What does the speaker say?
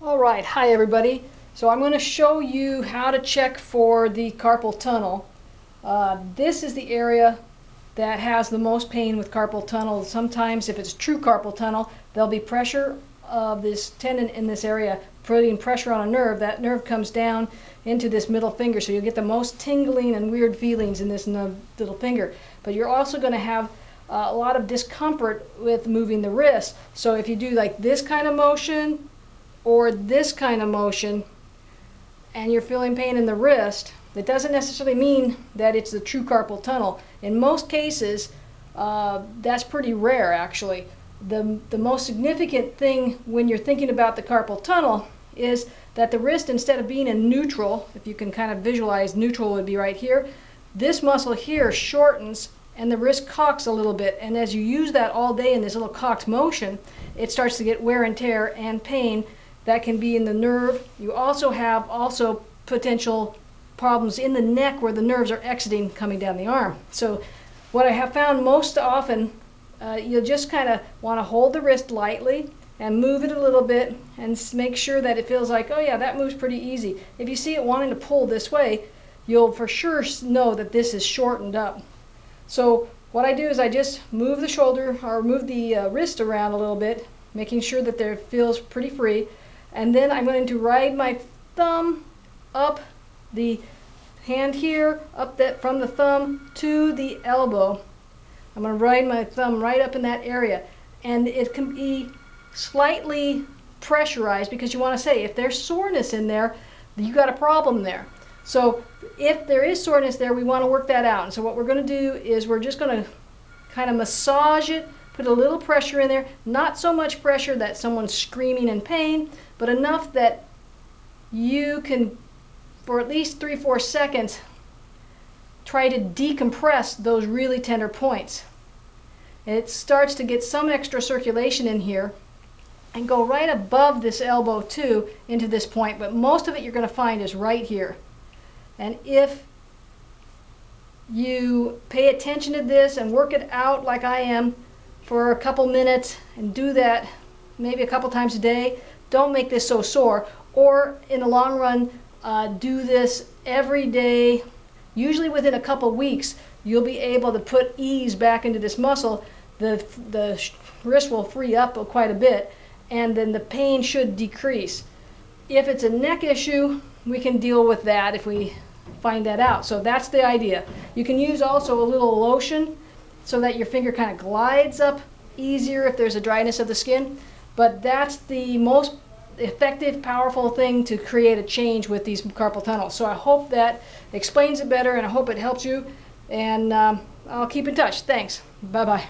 Alright, hi everybody. So I'm going to show you how to check for the carpal tunnel. This is the area that has the most pain with carpal tunnel. Sometimes if it's true carpal tunnel, there'll be pressure of this tendon in this area putting pressure on a nerve. That nerve comes down into this middle finger, so you'll get the most tingling and weird feelings in this little finger. But you're also going to have a lot of discomfort with moving the wrist. So if you do like this kind of motion or this kind of motion and you're feeling pain in the wrist, that doesn't necessarily mean that it's the true carpal tunnel. In most cases, that's pretty rare actually. The most significant thing when you're thinking about the carpal tunnel is that the wrist, instead of being in neutral, if you can kind of visualize, neutral would be right here, this muscle here shortens and the wrist cocks a little bit, and as you use that all day in this little cocked motion, it starts to get wear and tear and pain. That can be in the nerve. You also have potential problems in the neck where the nerves are exiting coming down the arm. So what I have found most often, you'll just kind of want to hold the wrist lightly and move it a little bit and make sure that it feels like, oh yeah, that moves pretty easy. If you see it wanting to pull this way, you'll for sure know that this is shortened up. So what I do is I just move the shoulder or move the wrist around a little bit, making sure that it feels pretty free. And then I'm going to ride my thumb up the hand here, up that from the thumb to the elbow. I'm going to ride my thumb right up in that area. And it can be slightly pressurized because you want to say, if there's soreness in there, you got a problem there. So if there is soreness there, we want to work that out. And so what we're going to do is we're just going to kind of massage it, put a little pressure in there, not so much pressure that someone's screaming in pain, but enough that you can, for at least 3-4 seconds, try to decompress those really tender points. And it starts to get some extra circulation in here and go right above this elbow too into this point, but most of it you're going to find is right here. And if you pay attention to this and work it out like I am for a couple minutes and do that maybe a couple times a day, don't make this so sore. Or in the long run, do this every day. Usually within a couple weeks, you'll be able to put ease back into this muscle. The wrist will free up quite a bit, and then the pain should decrease. If it's a neck issue, we can deal with that if we find that out. So that's the idea. You can use also a little lotion so that your finger kind of glides up easier if there's a dryness of the skin. But that's the most effective, powerful thing to create a change with these carpal tunnels. So I hope that explains it better, and I hope it helps you. And I'll keep in touch. Thanks. Bye-bye.